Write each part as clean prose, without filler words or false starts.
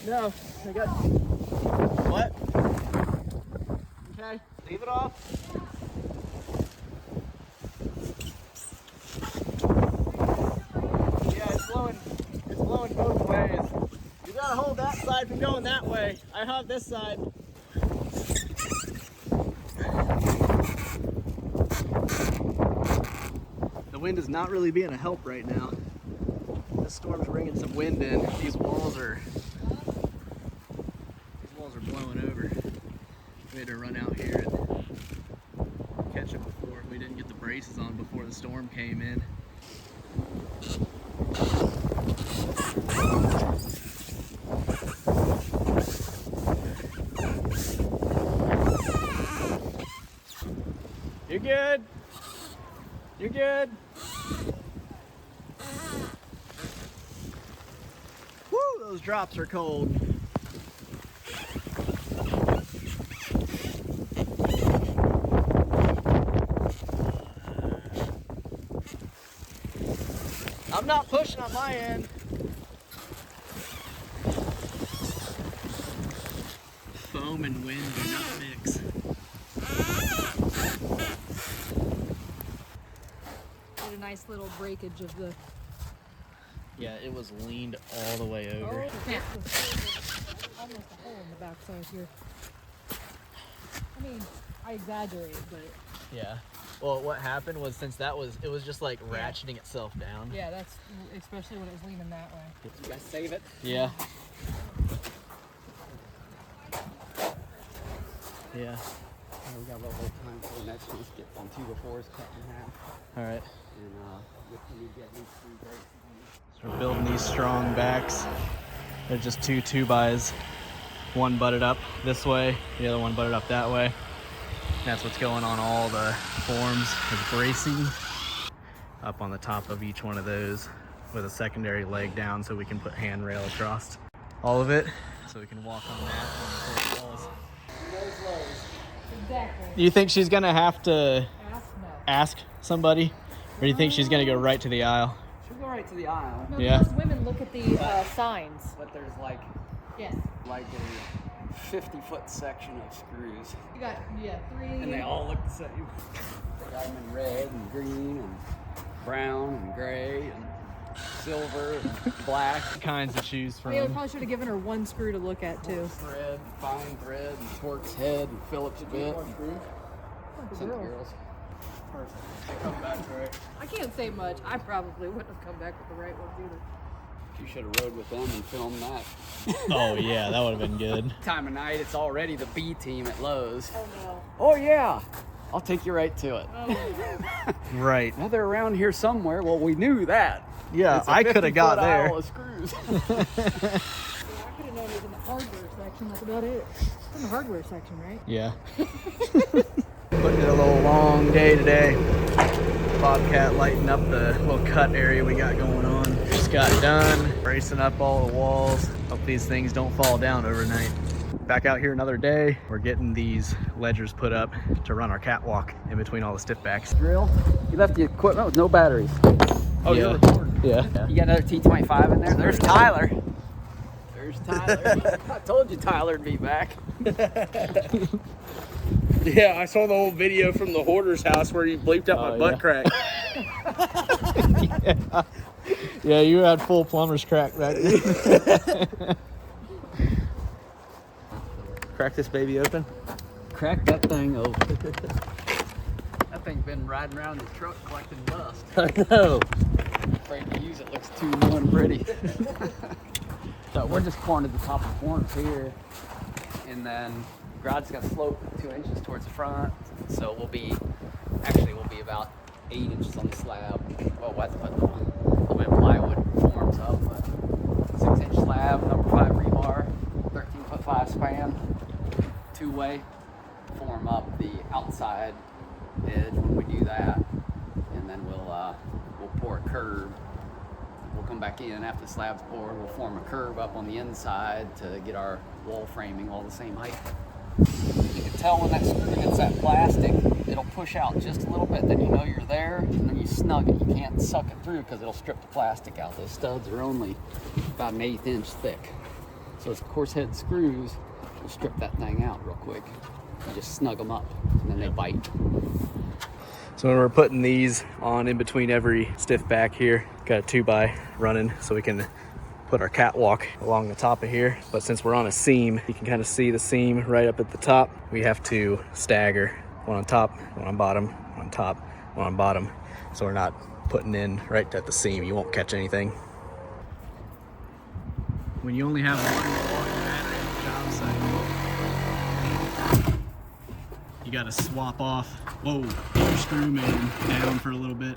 No, I got... What? Okay, leave it off. Yeah, it's blowing both ways. You gotta hold that side from going that way. I have this side. The wind is not really being a help right now. This storm's bringing some wind in. These walls are blowing over. We had to run out here and catch them before. We didn't get the braces on before the storm came in. You're good. You're good. Woo, those drops are cold. I'm not pushing on my end. Foam and wind do not mix. Get a nice little breakage of the... Yeah, it was leaned all the way over. Oh, yeah. Almost a hole in the backside here. I mean, I exaggerate, but... Yeah. Well, what happened was since it was just like ratcheting itself down. Yeah, that's especially when it was leaning that way. You guys save it? Yeah. Yeah. We got a little time for the next one. Let's get on 2 before it's cut in half. All right. And we get these 3 breaks. So we're building these strong backs. They're just 2 2-bys. One butted up this way, the other one butted up that way. That's what's going on all the forms, is bracing up on the top of each one of those with a secondary leg down so we can put handrail across all of it so we can walk on that when we pour the walls. Exactly. Do you think she's gonna have to ask somebody, or do you think she's gonna go right to the aisle? She'll go right to the aisle. No, Yeah. most women look at the signs. But there's like Yes. a 50-foot section of screws. You got, 3. And they all look the same. They got them in red and green and brown and gray and silver and black. Kinds to choose from. Yeah, we probably should have given her 1 screw to look at, too. Thread, fine thread, and Torque's head, and Phillips bit. Some girls. Perfect. They come back right. I can't say much. I probably wouldn't have come back with the right ones either. You should have rode with them and filmed that. Oh yeah, that would have been good. Time of night, it's already the B team at Lowe's. Oh no. Oh yeah, I'll take you right to it. Oh no. Right. Well, they're around here somewhere. Well, we knew that. Yeah, I could have got 50-foot there. aisle of screws. Yeah, I could have known it was in the hardware section. That's about it. It's in the hardware section, right? Yeah. Putting in a little long day today. Bobcat lighting up the little cut area we got going on. Just got done bracing up all the walls. Hope these things don't fall down overnight. Back out here another day. We're getting these ledgers put up to run our catwalk in between all the stiff backs. Drill. You left the equipment with no batteries. Oh, Yeah. you're recording. Yeah. You got another T25 in there? There's Tyler. There's Tyler. I told you Tyler'd be back. Yeah, I saw the old video from the hoarder's house where he bleeped out my butt crack. Yeah. Yeah, you had full plumber's crack back there. Crack this baby open. Crack that thing open. That thing's been riding around the truck collecting dust. I know. Afraid to use it, looks too new and pretty. So we're just pouring to the top of the forms here. And then garage's got slope 2 inches towards the front. So we'll be about 8 inches on the slab. Well, we'll have to put a little bit of plywood forms up, but 6-inch slab, number 5 rebar, 13'5" span, 2-way, form up the outside edge when we do that, and then we'll pour a curb. We'll come back in after the slab's poured. We'll form a curve up on the inside to get our wall framing all the same height. You can tell when that screw hits that plastic, it'll push out just a little bit, then you know you're there, and then you snug it. You can't suck it through because it'll strip the plastic out. Those studs are only about 1/8 inch thick. So it's coarse head screws. We'll strip that thing out real quick. You just snug them up, and then they bite. So when we're putting these on in between every stiff back here, got a 2x running so we can put our catwalk along the top of here. But since we're on a seam, you can kind of see the seam right up at the top. We have to stagger, one on top, one on bottom, one on top, one on bottom. So we're not putting in right at the seam. You won't catch anything. When you only have one battery at the job site, you gotta swap off. Whoa, get your screw man down for a little bit.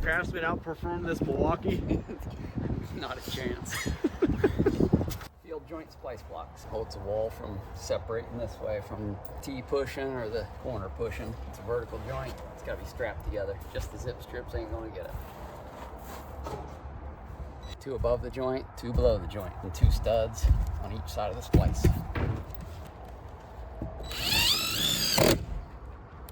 Craftsman outperformed this Milwaukee? Not a chance. Field joint splice blocks holds the wall from separating this way from T pushing or the corner pushing. It's a vertical joint. It's got to be strapped together. Just the zip strips ain't going to get it. 2 above the joint, 2 below the joint, and 2 studs on each side of the splice.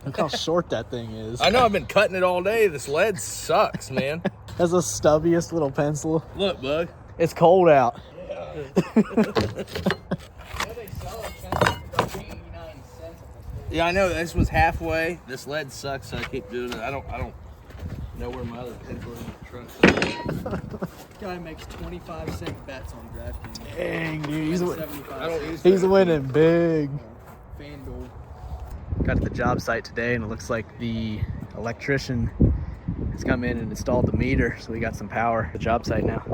Look how short that thing is. I know, I've been cutting it all day. This lead sucks, man. That's the stubbiest little pencil. Look, bug. It's cold out. Yeah. They sell it for about 89 cents. Yeah, I know. This was halfway. This lead sucks, so I keep doing it. I don't know where my other pencil is in the truck. Guy makes 25-cent bets on DraftKings. Dang, dude. I don't use He's that. winning big. FanDuel. Got to the job site today, and it looks like the electrician has come in and installed the meter, so we got some power at the job site now.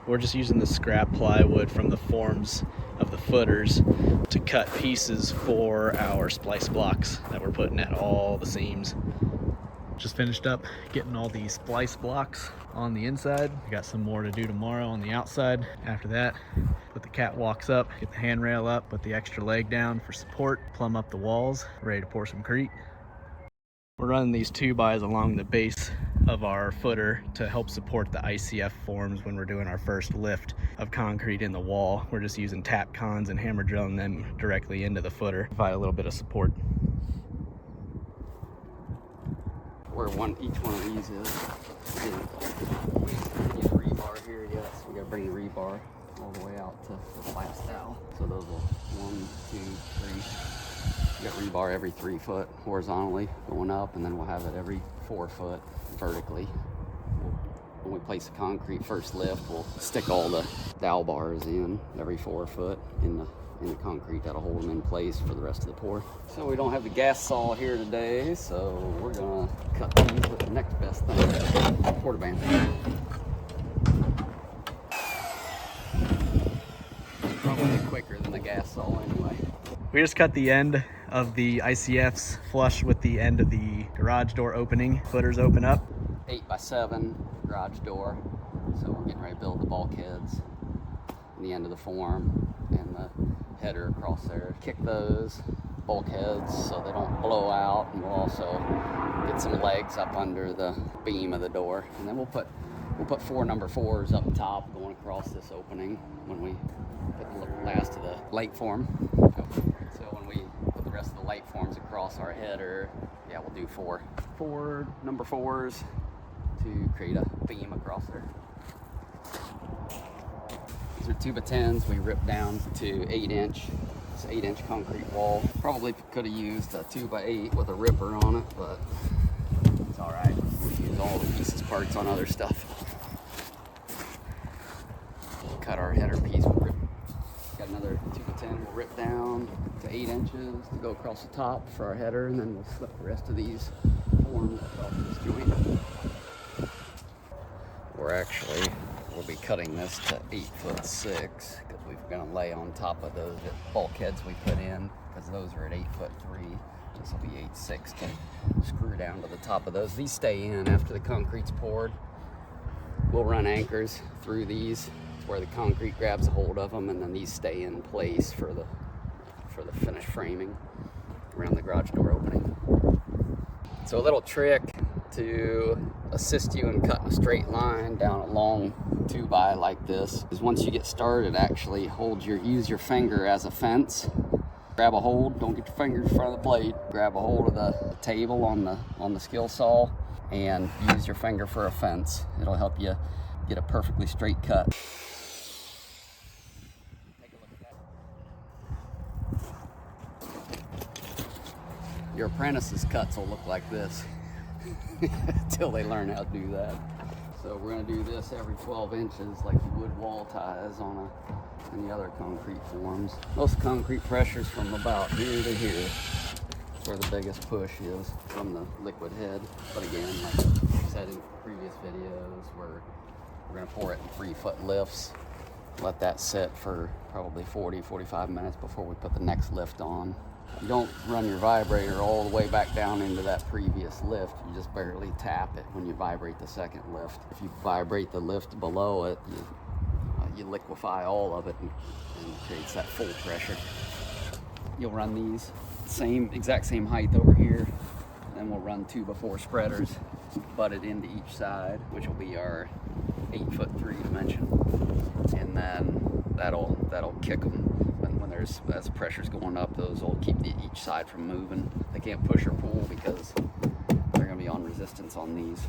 We're just using the scrap plywood from the forms of the footers to cut pieces for our splice blocks that we're putting at all the seams. Just finished up getting all the splice blocks on the inside. We got some more to do tomorrow on the outside. After that, put the catwalks up, get the handrail up, put the extra leg down for support, plumb up the walls, ready to pour some crete. We're running these 2x along the base of our footer to help support the ICF forms when we're doing our first lift of concrete in the wall. We're just using tap cons and hammer drilling them directly into the footer, provide a little bit of support. Where each one of these is. We need a rebar here, yes. We gotta bring the rebar all the way out to the last dowel. So those will 1, 2, 3. We got rebar every 3 foot horizontally going up, and then we'll have it every 4 foot vertically. When we place the concrete first lift, we'll stick all the dowel bars in every 4 foot in the concrete. That'll hold them in place for the rest of the pour. So we don't have the gas saw here today, so we're gonna cut these with the next best thing, quarter band. Probably quicker than the gas saw anyway. We just cut the end of the ICFs flush with the end of the garage door opening. Footers open up. 8x7 garage door. So we're getting ready to build the bulkheads and the end of the form and the header across there. Kick those bulkheads so they don't blow out, and we'll also get some legs up under the beam of the door, and then we'll put 4 number 4s up top going across this opening when we put the last of the light form. So when we put the rest of the light forms across our header, yeah, we'll do 4 number 4s to create a beam across there. These are 2x10s we ripped down to 8-inch. It's an 8-inch concrete wall. Probably could have used a 2x8 with a ripper on it, but it's all right. We use all the pieces parts on other stuff. Cut our header piece. Got another 2x10 we'll rip down to 8 inches to go across the top for our header, and then we'll slip the rest of these forms across this joint. We'll be cutting this to 8'6" because we're gonna lay on top of those bulkheads we put in, because those are at 8'3". This will be 8'6" to screw down to the top of those. These stay in after the concrete's poured. We'll run anchors through these where the concrete grabs a hold of them, and then these stay in place for the finished framing around the garage door opening. So a little trick to assist you in cutting a straight line down a long 2x like this is once you get started, actually use your finger as a fence. Grab a hold, don't get your finger in front of the blade. Grab a hold of the table on the skill saw and use your finger for a fence. It'll help you get a perfectly straight cut. Take a look at that. Your apprentice's cuts will look like this until they learn how to do that. So we're going to do this every 12 inches like you would wall ties on any other concrete forms. Most concrete pressure's from about here to here. That's where the biggest push is from the liquid head. But again, like I said in previous videos, we're going to pour it in 3-foot lifts. Let that sit for probably 40-45 minutes before we put the next lift on. You don't run your vibrator all the way back down into that previous lift. You just barely tap it when you vibrate the second lift. If you vibrate the lift below it, you liquefy all of it and creates that full pressure. You'll run these exact same height over here, and then we'll run 2x4 spreaders butted into each side, which will be our 8'3" dimension, and then that'll kick them. As the pressure's going up, those will keep each side from moving. They can't push or pull because they're going to be on resistance on these.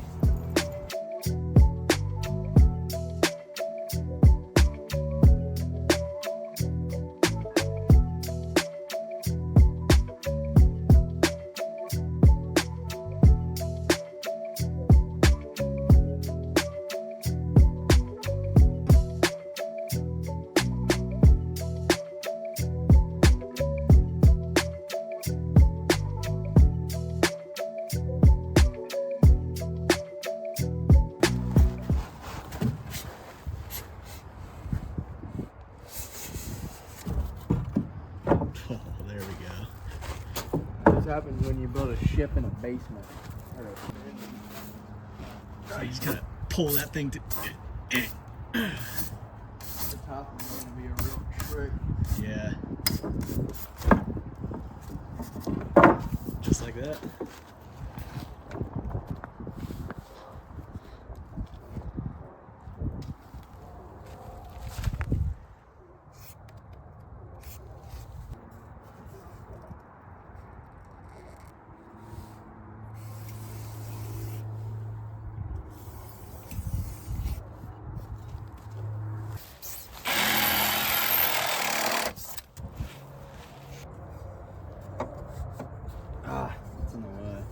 Happens when you build a ship in a basement. So you just gotta pull that thing to. The top is gonna be a real trick. Yeah. Just like that. It's in the way.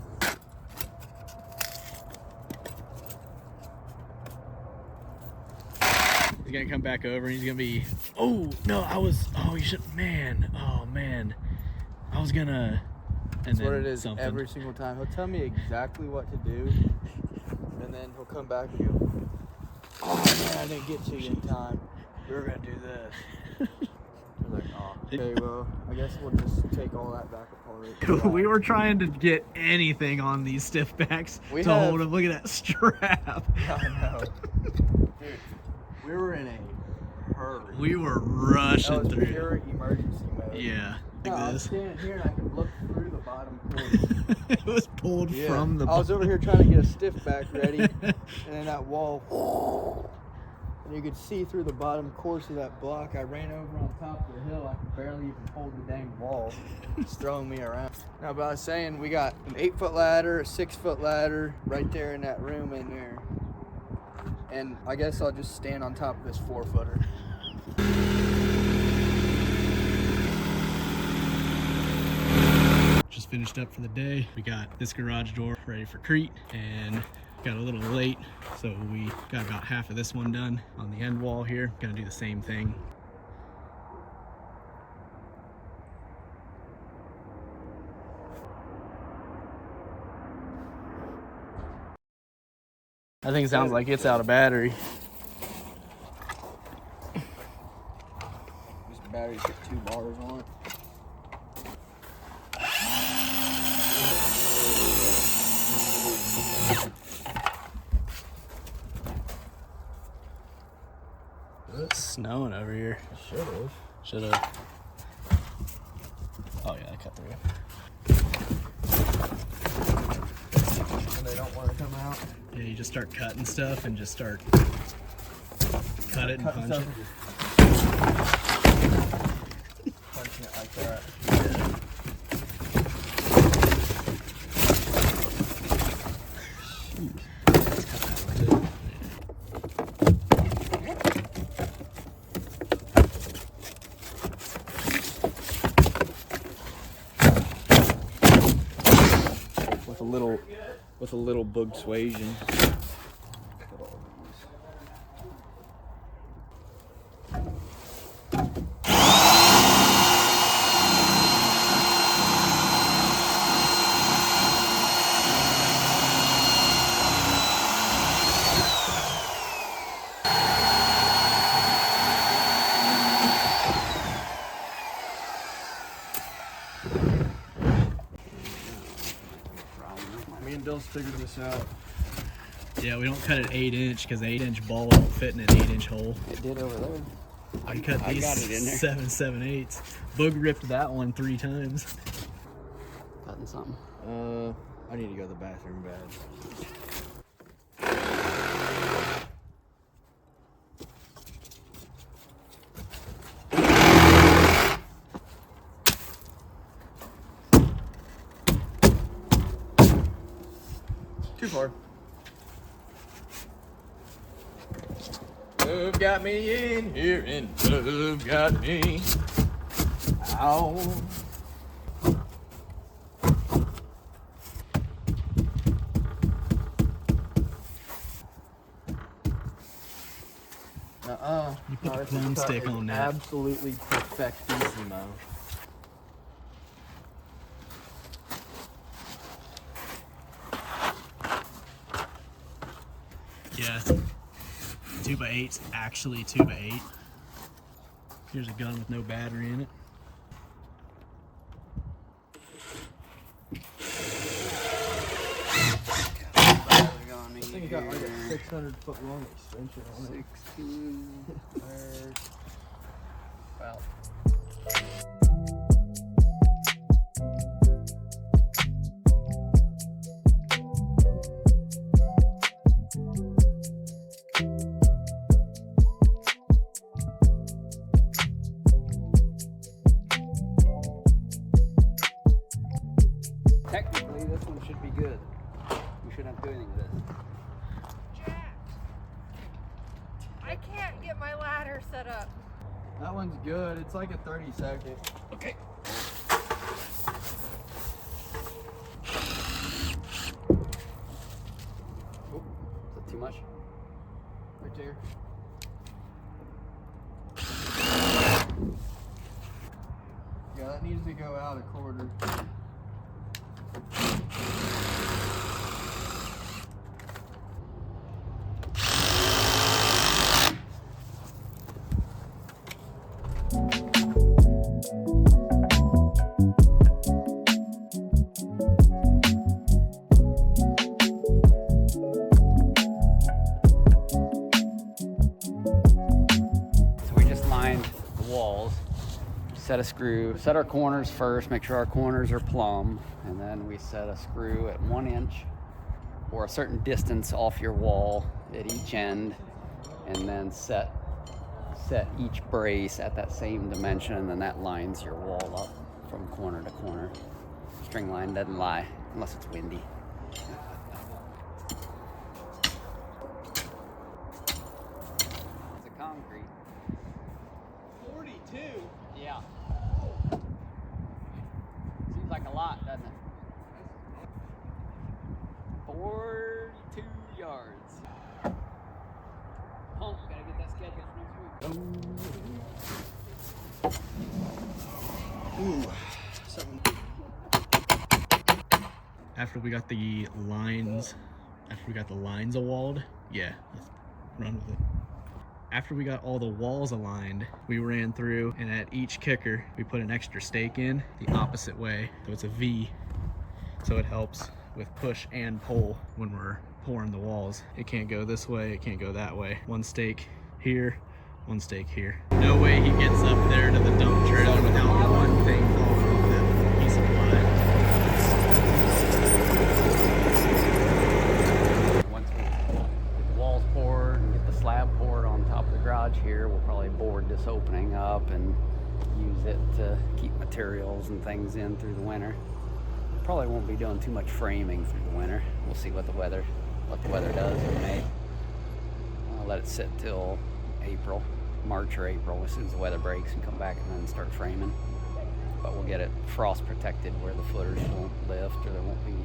He's gonna come back over and he's gonna be, oh no, you should, man, oh man, I was gonna, and That's what it is something. every single time. He'll tell me exactly what to do, and then he'll come back and go, oh man, I didn't get to you in time. We were gonna do this. I was like, oh, okay, well, I guess we'll just take all that back apart. We were trying to get anything on these stiff backs to hold him. Look at that strap. I know. Dude, we were in a hurry. We were rushing that was through. Pure emergency mode. Yeah. No, Like I was this. standing here and I could look through the bottom corner. It was pulled from the I was over here trying to get a stiff back ready, and then that wall, and you could see through the bottom course of that block. I ran over on top of the hill. I could barely even hold the dang wall. It's throwing me around. Now, but I was saying, we got an 8-foot ladder, a 6-foot ladder right there in that room in there. And I guess I'll just stand on top of this 4-footer. Just finished up for the day. We got this garage door ready for Crete and got a little late, so we got about half of this one done on the end wall here. Gonna do the same thing. That thing sounds like it's out of battery. This battery's got 2 bars on it. Let's snowing over here. Should have. Should have. Oh yeah, I cut through. And they don't want to come out. Yeah, you just start cutting stuff and just start cut it and Cutting punch it. Punching it like that. Let's cut that one too. With a little bug suasion. Me and Bill's figured this out. Yeah, we don't cut it 8" because the 8" ball won't fit in an 8" hole. It did over there. I cut these got it in there. 7/7/8. Boog ripped that one 3 times. Cutting something. I need to go to the bathroom bad. Too far. Love got me in here and love got me out. You put the plum stick on that. Absolutely perfectissimo. Yeah. 2x8's actually 2x8. Here's a gun with no battery in it. I think it got like a 600-foot long extension on it. 16. Well. Technically, this one should be good. We shouldn't have to do anything with this. Jack, I can't get my ladder set up. That one's good. It's like a 30-second. Okay. Oh, is that too much? Right there. Yeah, that needs to go out a quarter. So we just lined the walls, set a screw, set our corners first, make sure our corners are plumb, and then we set a screw at 1 inch or a certain distance off your wall at each end, and then set each brace at that same dimension, and then that lines your wall up from corner to corner. String line doesn't lie unless it's windy. It's a concrete. 42? Yeah. Seems like a lot, doesn't it? 42 yards. Pump, gotta get that scheduled for next week. Ooh. Something. After we got the lines, walled, yeah, let's run with it. After we got all the walls aligned, we ran through, and at each kicker, we put an extra stake in the opposite way. So it's a V, so it helps with push and pull when we're pouring the walls. It can't go this way, it can't go that way. One stake here, One stake here. No way he gets up there to the dump trailer without one thing falling off that piece of plywood. Once we get the walls poured and get the slab poured on top of the garage here, we'll probably board this opening up and use it to keep materials and things in through the winter. Probably won't be doing too much framing through the winter. We'll see what the weather does in May. I'll let it sit till April, March or April, as soon as the weather breaks, and come back and then start framing. But we'll get it frost protected where the footers won't lift or there won't be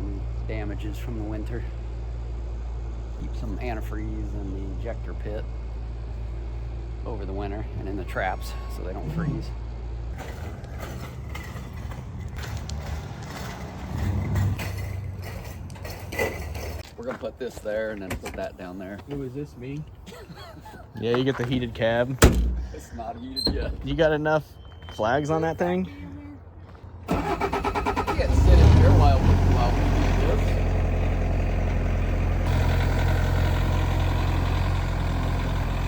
any damages from the winter. Keep some antifreeze in the ejector pit over the winter and in the traps so they don't freeze. We're gonna put this there and then put that down there. Who is this, me? Yeah, you get the heated cab. It's not heated yet. You got enough flags on that thing? You can't sit in here while we do this.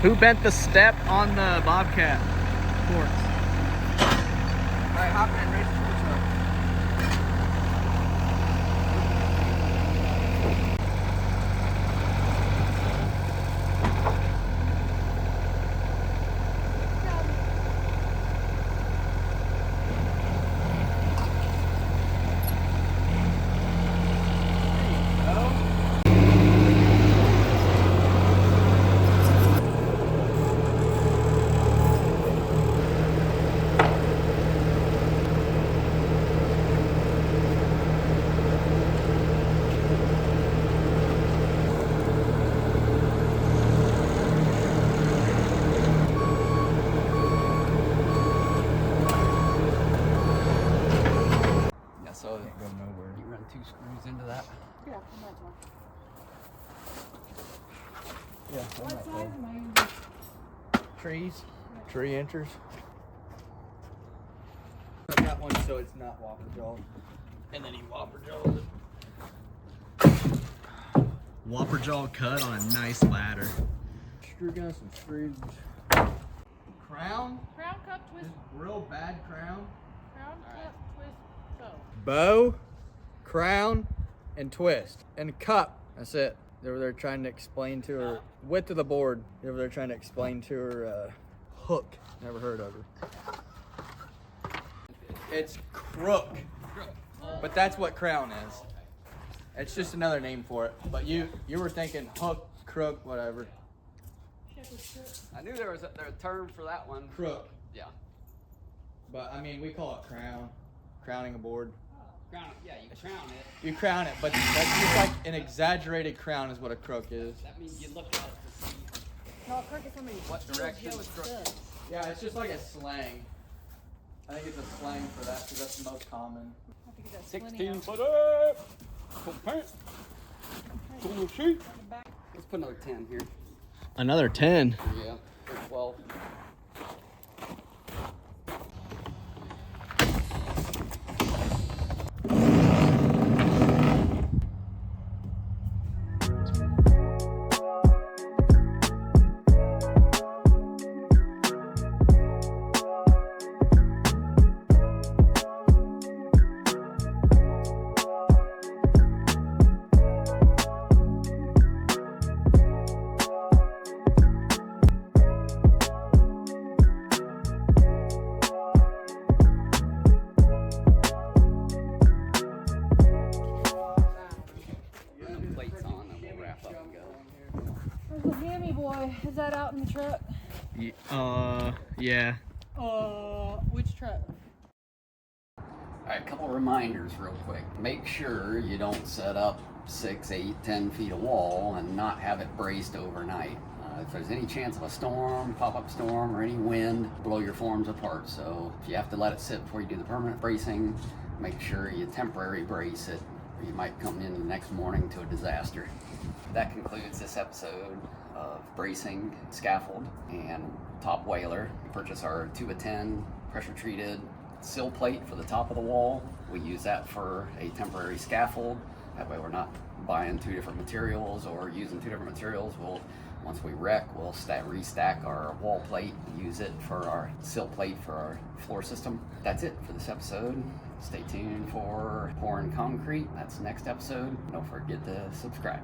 Who bent the step on the Bobcat forks? All right, hop in, race to the truck. So Go nowhere. you run 2 screws into that. Yeah, I'm not talking. Yeah, What size am I using? trees, 3 inches. Cut that one so it's not whopper jawed. And then he whopper jawed it. Whopper jaw cut on a nice ladder. Screw gun, some screws. Crown, Crown cup twist, real bad crown. crown cup twist, so. Bow, crown, and twist. And cup. That's it. They were there trying to explain to her width of the board. They were there trying to explain to her hook. Never heard of her. It's crook. But that's what crown is. It's just another name for it. But you were thinking hook, crook, whatever. I knew there was a term for that one. Crook. Yeah. But I mean, we call it crown. Crowning a board. Crown it. Yeah, you crown it. You crown it, but that's just like an exaggerated crown is what a crook is. That means you look at it to see No, a crook is somebody what direction the crook is. Yeah, it's just like a slang. I think it's a slang for that because that's the most common. Have to get that 16 footer. Cool pants. Cool sheet. back. Let's put another 10 here. Another 10. Yeah. 12. Plates on, and we'll wrap up and go. Where's the hammy boy? Is that out in the truck? Yeah. Which truck? Alright, a couple reminders real quick. Make sure you don't set up 6, 8, 10 feet of wall and not have it braced overnight. If there's any chance of a storm, pop-up storm, or any wind, blow your forms apart. So if you have to let it sit before you do the permanent bracing, make sure you temporary brace it, or you might come in the next morning to a disaster. That concludes this episode of bracing, scaffold, and top whaler. We purchased our 2x10 pressure treated sill plate for the top of the wall. We use that for a temporary scaffold. That way we're not buying 2 different materials or using 2 different materials. We'll Once we wreck, we'll restack our wall plate, use it for our sill plate for our floor system. That's it for this episode. Stay tuned for pouring concrete. That's the next episode. Don't forget to subscribe.